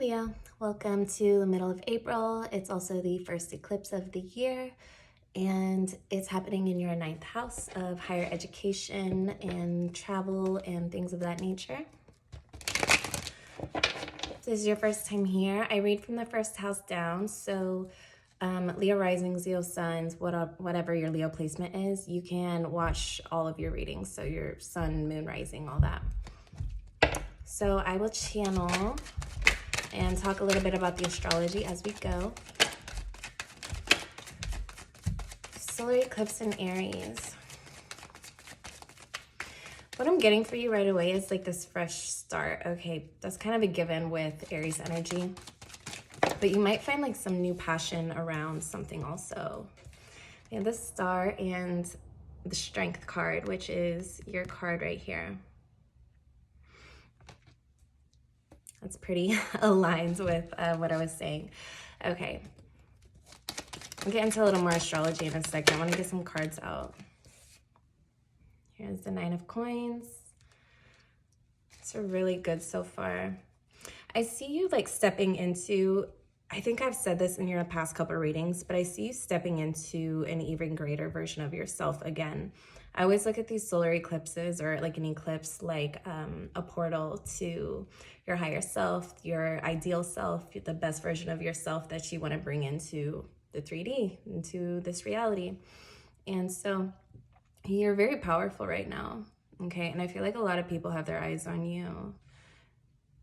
Leo, welcome to the middle of April. It's also the first eclipse of the year, and it's happening in your 9th house of higher education and travel and things of that nature. If this is your first time here, I read from the first house down. So Leo risings, Leo suns, whatever your Leo placement is, you can watch all of your readings. So your sun, moon, rising, all that. So I will channel and talk a little bit about the astrology as we go. Solar eclipse in Aries. What I'm getting for you right away is like this fresh start. Okay, that's kind of a given with Aries energy. But you might find like some new passion around something also. We have the Star and the Strength card, which is your card right here. That's pretty aligned with what I was saying. Okay. We'll get into a little more astrology in a second. I want to get some cards out. Here's the 9 of Coins. It's really good so far. I see you like stepping into, I think I've said this in your past couple of readings, but I see you stepping into an even greater version of yourself again. I always look at these solar eclipses or like an eclipse like a portal to your higher self, your ideal self, the best version of yourself that you want to bring into the 3D, into this reality. And so you're very powerful right now, okay? And I feel like a lot of people have their eyes on you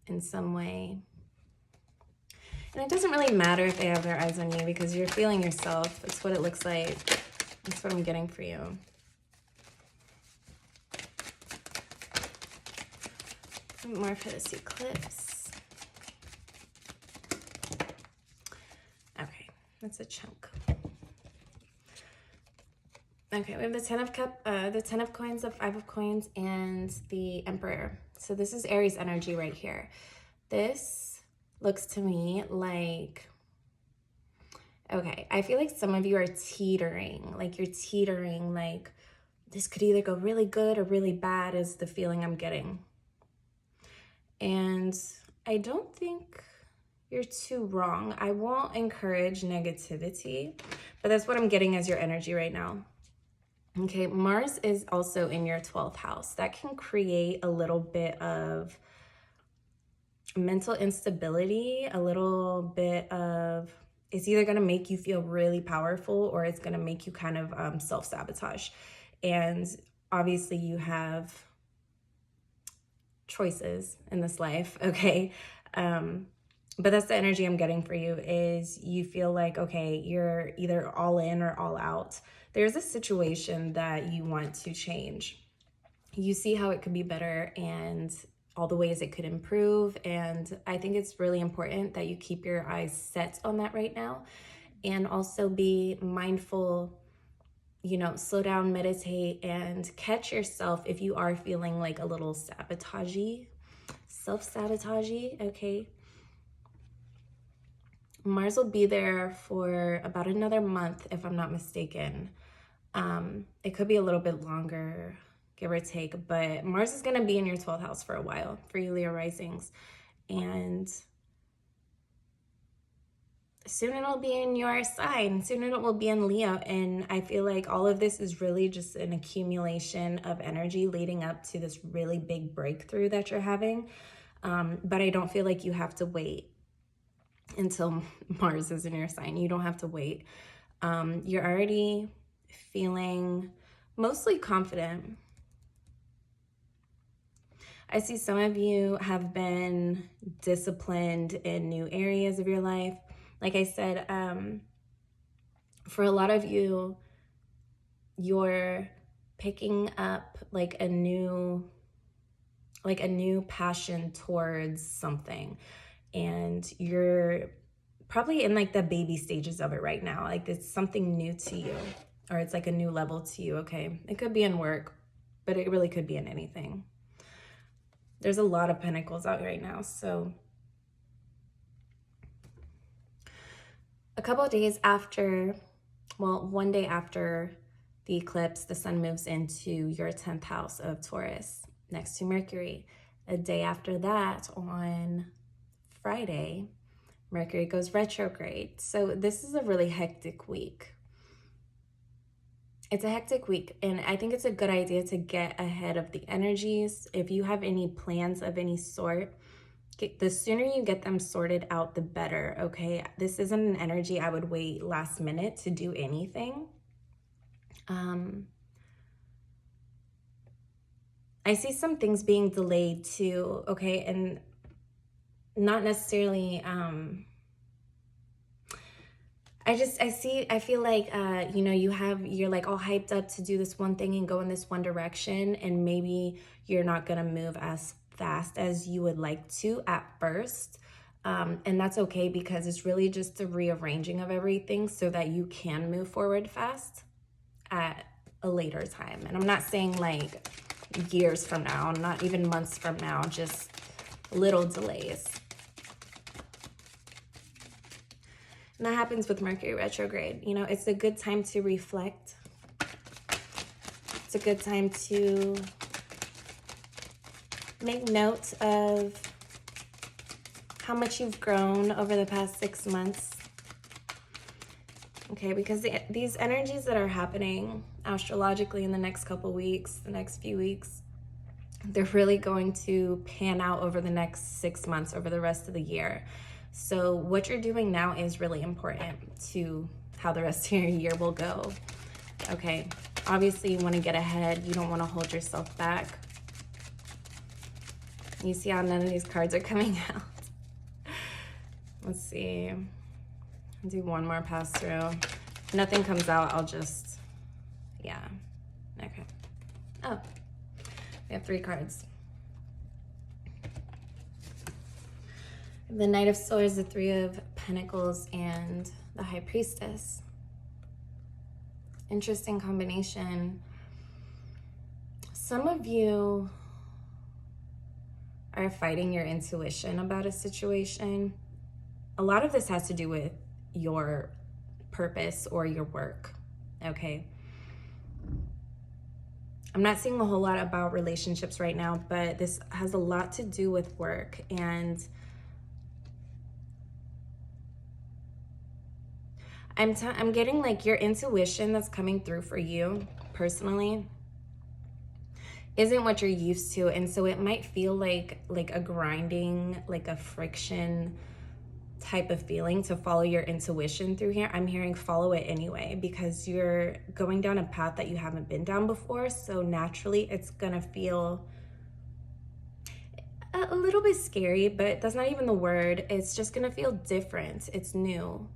in some way. And it doesn't really matter if they have their eyes on you because you're feeling yourself. It's what it looks like. That's what I'm getting for you. More for this eclipse. Okay, that's a chunk. Okay, we have the 10 of the 10 of Coins, the 5 of Coins, and the Emperor. So this is Aries energy right here. This looks to me like, okay, I feel like some of you are teetering, like this could either go really good or really bad is the feeling I'm getting. And I don't think you're too wrong. I won't encourage negativity, but that's what I'm getting as your energy right now. Okay, Mars is also in your 12th house. That can create a little bit of mental instability, a little bit of, it's either going to make you feel really powerful or it's going to make you kind of self-sabotage. And obviously you have choices in this life, okay? But that's the energy I'm getting for you is you feel like, okay, you're either all in or all out. There's a situation that you want to change. You see how it could be better and all the ways it could improve. And I think it's really important that you keep your eyes set on that right now and also be mindful, you know, slow down, meditate, and catch yourself if you are feeling like a little sabotagey, self-sabotagey, okay? Mars will be there for about another month, if I'm not mistaken. It could be a little bit longer, give or take, but Mars is going to be in your 12th house for a while for you Leo risings. And soon it'll be in your sign, soon it will be in Leo. And I feel like all of this is really just an accumulation of energy leading up to this really big breakthrough that you're having. But I don't feel like you have to wait until Mars is in your sign. You don't have to wait. You're already feeling mostly confident. I see some of you have been disciplined in new areas of your life. Like I said, for a lot of you, you're picking up like a new passion towards something. And you're probably in like the baby stages of it right now. Like it's something new to you, or it's like a new level to you, okay? It could be in work, but it really could be in anything. There's a lot of pentacles out right now, so a couple of days after, well, one day after the eclipse, the sun moves into your 10th house of Taurus next to Mercury. A day after that, on Friday, Mercury goes retrograde. So this is a really hectic week. It's a hectic week, and I think it's a good idea to get ahead of the energies. If you have any plans of any sort, the sooner you get them sorted out, the better, okay? This isn't an energy I would wait last minute to do anything. I see some things being delayed too, okay? And not necessarily, I feel like, you know, you're like all hyped up to do this one thing and go in this one direction, and maybe you're not gonna move as fast as you would like to at first. And that's okay, because it's really just a rearranging of everything so that you can move forward fast at a later time. And I'm not saying like years from now, not even months from now, just little delays. And that happens with Mercury retrograde. You know, it's a good time to reflect. It's a good time to make note of how much you've grown over the past 6 months. Okay, because these energies that are happening astrologically in the next couple weeks, the next few weeks, they're really going to pan out over the next 6 months, over the rest of the year. So what you're doing now is really important to how the rest of your year will go. Okay, obviously you want to get ahead. You don't want to hold yourself back. You see how none of these cards are coming out. Let's see. I'll do one more pass through. If nothing comes out, I'll just, yeah. Okay. Oh, we have 3 cards. The Knight of Swords, the 3 of Pentacles, and the High Priestess. Interesting combination. Some of you are fighting your intuition about a situation. A lot of this has to do with your purpose or your work, okay? I'm not seeing a whole lot about relationships right now, but this has a lot to do with work. And I'm getting like your intuition that's coming through for you personally isn't what you're used to. And so it might feel like a grinding, like a friction type of feeling to follow your intuition through here. I'm hearing follow it anyway, because you're going down a path that you haven't been down before. So naturally it's gonna feel a little bit scary, but that's not even the word. It's just gonna feel different. It's new.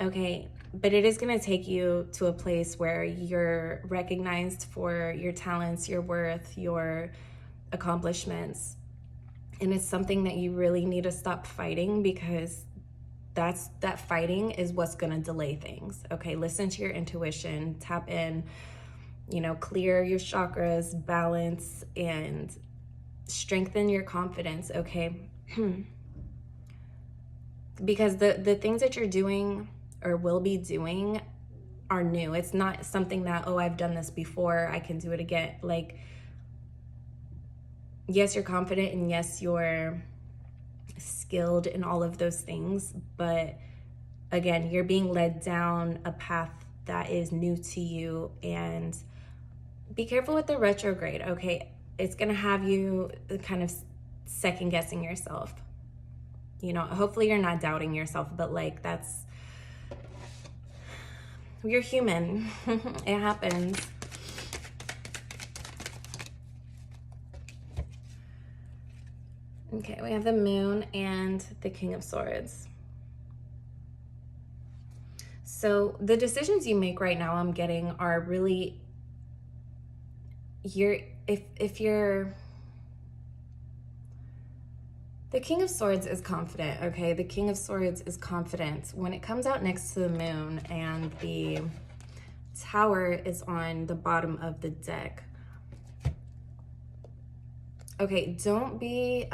Okay, but it is gonna take you to a place where you're recognized for your talents, your worth, your accomplishments. And it's something that you really need to stop fighting, because that fighting is what's gonna delay things. Okay, listen to your intuition, tap in, you know, clear your chakras, balance, and strengthen your confidence, okay? Because the things that you're doing or will be doing are new. It's not something that, oh, I've done this before, I can do it again. Like, yes, you're confident, and yes, you're skilled in all of those things, but again, you're being led down a path that is new to you. And be careful with the retrograde, okay? It's gonna have you kind of second guessing yourself. You know, hopefully you're not doubting yourself, but like you're human. It happens. Okay, we have the Moon and the King of Swords. So the decisions you make right now, I'm getting, are really, if you're, the King of Swords is confident, okay? The King of Swords is confident. When it comes out next to the Moon and the Tower is on the bottom of the deck, okay, don't be,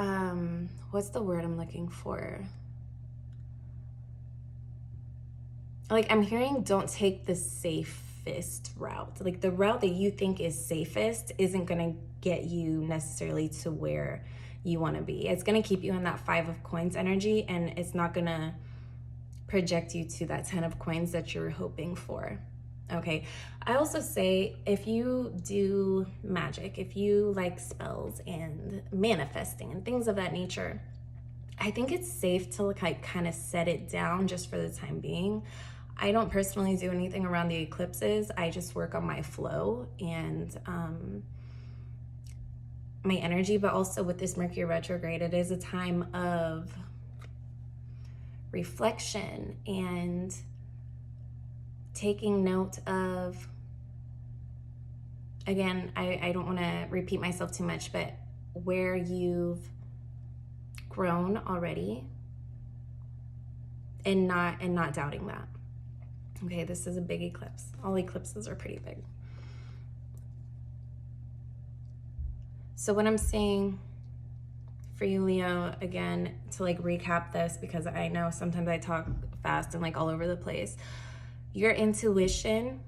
what's the word I'm looking for? Like, I'm hearing don't take the safest route. Like, the route that you think is safest isn't gonna get you necessarily to where you want to be. It's going to keep you in that 5 of coins energy, and it's not going to project you to that 10 of coins that you're hoping for. Okay, I also say if you do magic, if you like spells and manifesting and things of that nature, I think it's safe to like kind of set it down just for the time being. I don't personally do anything around the eclipses. I just work on my flow and my energy, but also with this Mercury retrograde, it is a time of reflection and taking note of, again, I don't want to repeat myself too much, but where you've grown already and not doubting that. Okay, this is a big eclipse. All eclipses are pretty big. So what I'm saying for you, Leo, again, to like recap this, because I know sometimes I talk fast and like all over the place. Your intuition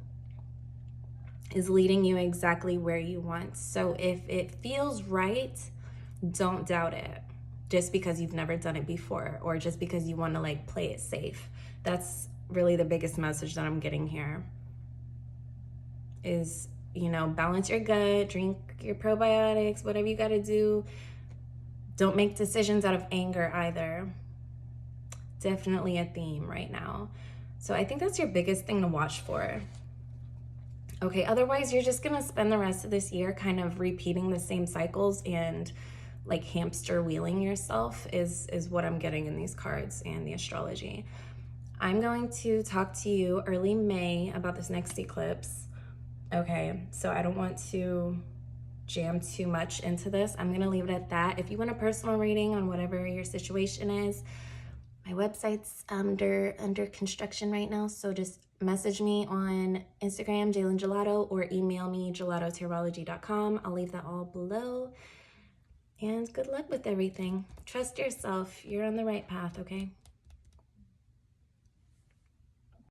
is leading you exactly where you want. So if it feels right, don't doubt it just because you've never done it before, or just because you want to like play it safe. That's really the biggest message that I'm getting here is, you know, balance your gut, drink your probiotics, whatever you got to do. Don't make decisions out of anger either. Definitely a theme right now. So I think that's your biggest thing to watch for. Okay, otherwise you're just gonna spend the rest of this year kind of repeating the same cycles and like hamster wheeling yourself is what I'm getting in these cards and the astrology. I'm going to talk to you early May about this next eclipse. Okay, so I don't want to jam too much into this. I'm gonna leave it at that. If you want a personal reading on whatever your situation is, my website's under construction right now, so just message me on Instagram, Jaylynngelato, or email me, gelatotarology.com. I'll leave that all below. And good luck with everything. Trust yourself. You're on the right path, okay?